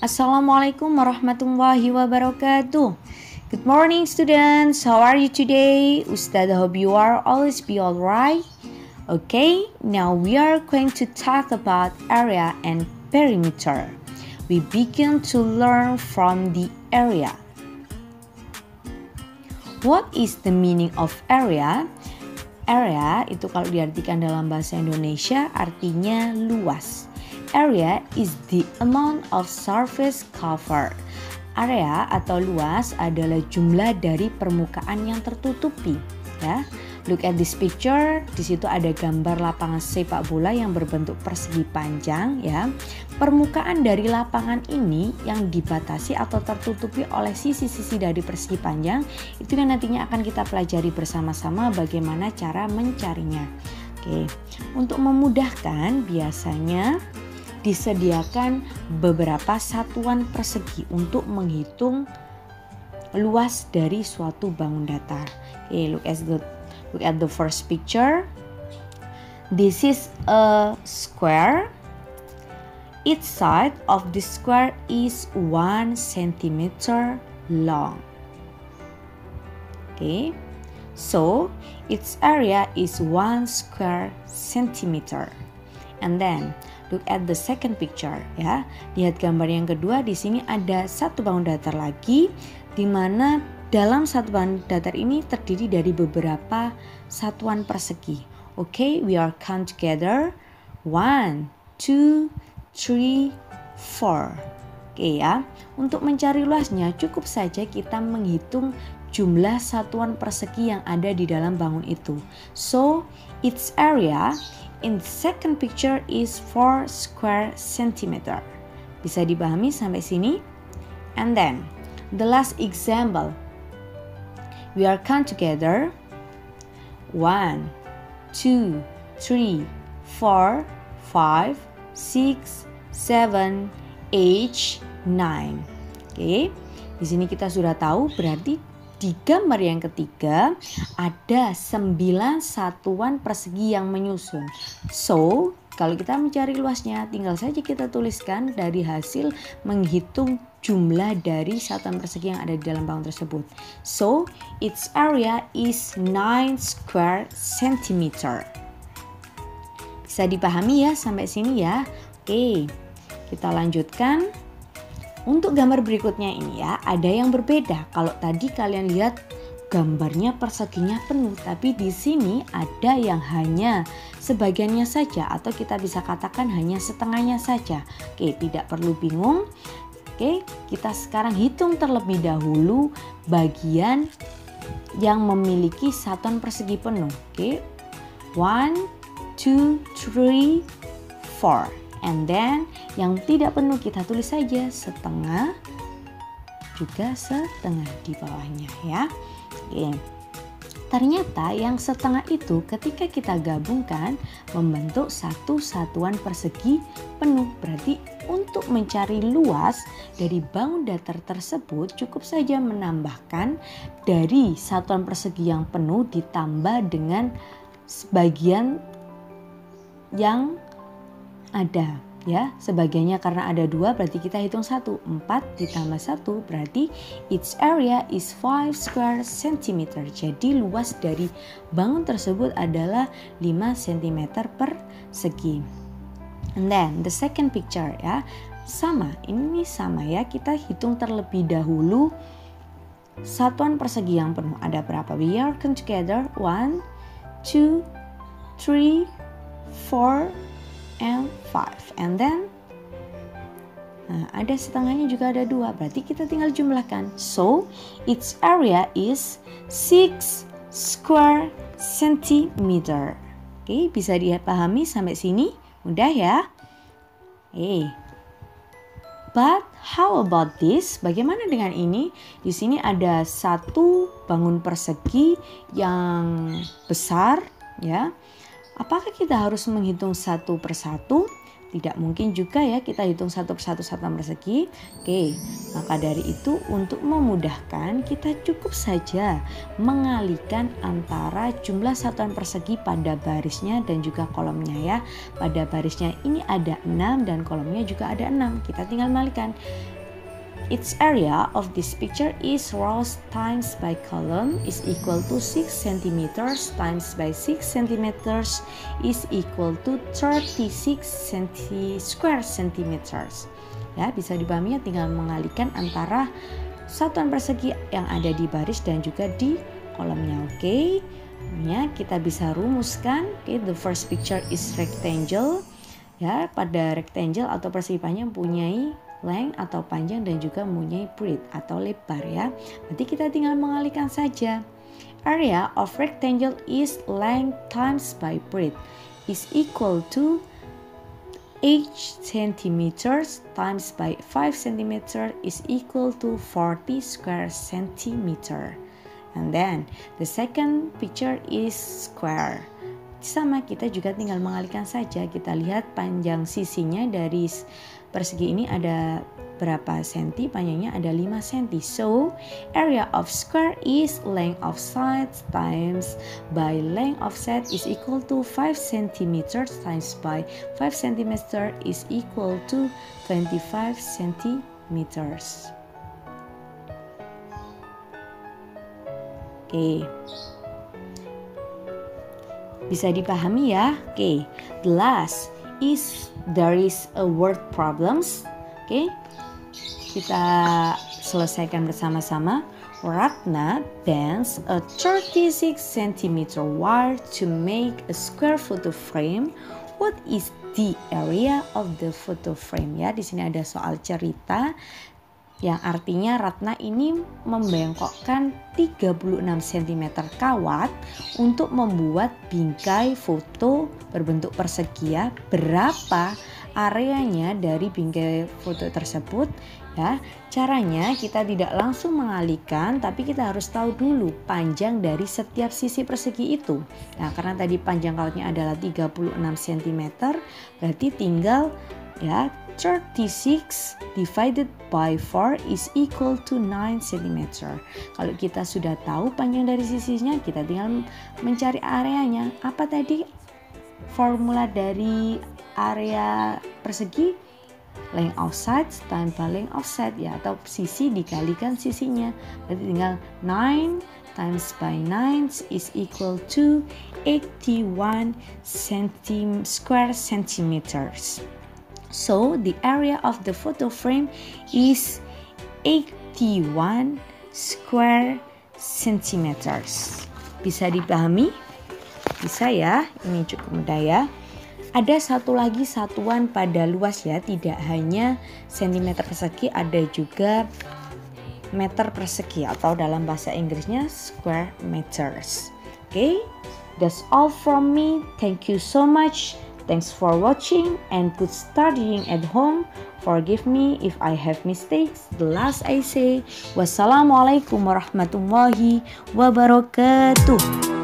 Assalamualaikum warahmatullahi wabarakatuh. Good morning students, how are you today? Ustad hope you are always be alright. Okay, now we are going to talk about area and perimeter. We begin to learn from the area. What is the meaning of area? Area itu kalau diartikan dalam bahasa Indonesia artinya luas. Area is the amount of surface covered. Area atau luas adalah jumlah dari permukaan yang tertutupi, ya. Look at this picture. Di situ ada gambar lapangan sepak bola yang berbentuk persegi panjang, ya. Permukaan dari lapangan ini yang dibatasi atau tertutupi oleh sisi-sisi dari persegi panjang itu yang nantinya akan kita pelajari bersama-sama bagaimana cara mencarinya. Oke. Untuk memudahkan biasanya disediakan beberapa satuan persegi untuk menghitung luas dari suatu bangun datar. Okay, look at the first picture. This is a square. Each side of the square is 1 centimeter long. Okay, so its area is 1 square centimeter. And then look at the second picture, ya. Lihat gambar yang kedua. Di sini ada satu bangun datar lagi, di mana dalam satu bangun datar ini terdiri dari beberapa satuan persegi. Okay, we are count together. 1, 2, 3, 4. Oke ya. Untuk mencari luasnya cukup saja kita menghitung jumlah satuan persegi yang ada di dalam bangun itu. So, its area in the second picture is 4 square centimeter. Bisa dipahami sampai sini? And then, the last example. We are count together. 1, 2, 3, 4, 5, 6, 7, 8, 9. Oke. Di sini kita sudah tahu berarti di gambar yang ketiga ada 9 satuan persegi yang menyusun. So, kalau kita mencari luasnya tinggal saja kita tuliskan dari hasil menghitung jumlah dari satuan persegi yang ada di dalam bangun tersebut. So, its area is 9 square centimeter. Bisa dipahami ya sampai sini ya? Oke, kita lanjutkan. Untuk gambar berikutnya ini ya, ada yang berbeda. Kalau tadi kalian lihat gambarnya perseginya penuh, tapi di sini ada yang hanya sebagiannya saja atau kita bisa katakan hanya setengahnya saja. Oke, tidak perlu bingung. Oke, kita sekarang hitung terlebih dahulu bagian yang memiliki satuan persegi penuh. Oke, 1, 2, 3, 4. And then yang tidak penuh kita tulis saja setengah, juga setengah di bawahnya ya. Oke. Ternyata yang setengah itu ketika kita gabungkan membentuk satu satuan persegi penuh. Berarti untuk mencari luas dari bangun datar tersebut cukup saja menambahkan dari satuan persegi yang penuh ditambah dengan sebagian yang ada ya, sebagiannya karena ada 2 berarti kita hitung 1, 4 ditambah 1 berarti its area is 5 square centimeter. Jadi luas dari bangun tersebut adalah 5 cm persegi. And then the second picture ya, ini sama ya, kita hitung terlebih dahulu satuan persegi yang penuh ada berapa. We are count together 1, 2, 3, 4 and 5. And then ada setengahnya juga ada 2. Berarti kita tinggal jumlahkan. So, its area is 6 square centimeter. Oke, bisa dipahami sampai sini? Mudah ya? But how about this? Bagaimana dengan ini? Di sini ada satu bangun persegi yang besar ya. Apakah kita harus menghitung satu persatu? Tidak mungkin juga ya kita hitung satu persatu satuan persegi. Oke, maka dari itu untuk memudahkan kita cukup saja mengalihkan antara jumlah satuan persegi pada barisnya dan juga kolomnya ya. Pada barisnya ini ada 6 dan kolomnya juga ada 6. Kita tinggal mengalihkan. its area of this picture is rows times by column is equal to 6 centimeters times by 6 centimeters is equal to 36 square centimeters. Ya, bisa dipahami ya, tinggal mengalihkan antara satuan persegi yang ada di baris dan juga di kolomnya. Oke. Ya, kita bisa rumuskan. Oke, the first picture is rectangle. Ya, pada rectangle atau persegi panjang mempunyai length atau panjang dan juga mempunyai breadth atau lebar ya. Nanti kita tinggal mengalihkan saja. Area of rectangle is length times by breadth is equal to 8 centimeters times by 5 centimeter is equal to 40 square centimeter. And then the second picture is square. Sama, kita juga tinggal mengalihkan saja. Kita lihat panjang sisinya dari persegi ini ada berapa senti, panjangnya ada 5 senti. So, area of square is length of sides times by length of side is equal to 5 centimeters times by 5 centimeter is equal to 25 centimeters. Oke. Bisa dipahami ya? Oke. The last is there is a word problems. Oke. Kita selesaikan bersama-sama. Ratna bends a 36 cm wire to make a square photo frame. What is the area of the photo frame? Ya, di sini ada soal cerita yang artinya Ratna ini membengkokkan 36 cm kawat untuk membuat bingkai foto berbentuk persegi ya. Berapa areanya dari bingkai foto tersebut ya? Caranya kita tidak langsung mengalihkan, tapi kita harus tahu dulu panjang dari setiap sisi persegi itu. Nah, karena tadi panjang kawatnya adalah 36 cm, berarti tinggal ya 36 divided by 4 is equal to 9 cm. Kalau kita sudah tahu panjang dari sisinya, kita tinggal mencari areanya. Apa tadi formula dari area persegi? Length of sides times length of side ya, atau sisi dikalikan sisinya. Berarti tinggal 9 times by 9 is equal to 81 square centimeters. So the area of the photo frame is 81 square centimeters. Bisa dipahami? Bisa ya, ini cukup mudah ya. Ada satu lagi satuan pada luas ya, tidak hanya sentimeter persegi, ada juga meter persegi atau dalam bahasa Inggrisnya square meters. Okay, that's all from me. Thank you so much. Thanks for watching and good studying at home. Forgive me if I have mistakes. The last I say, wassalamualaikum warahmatullahi wabarakatuh.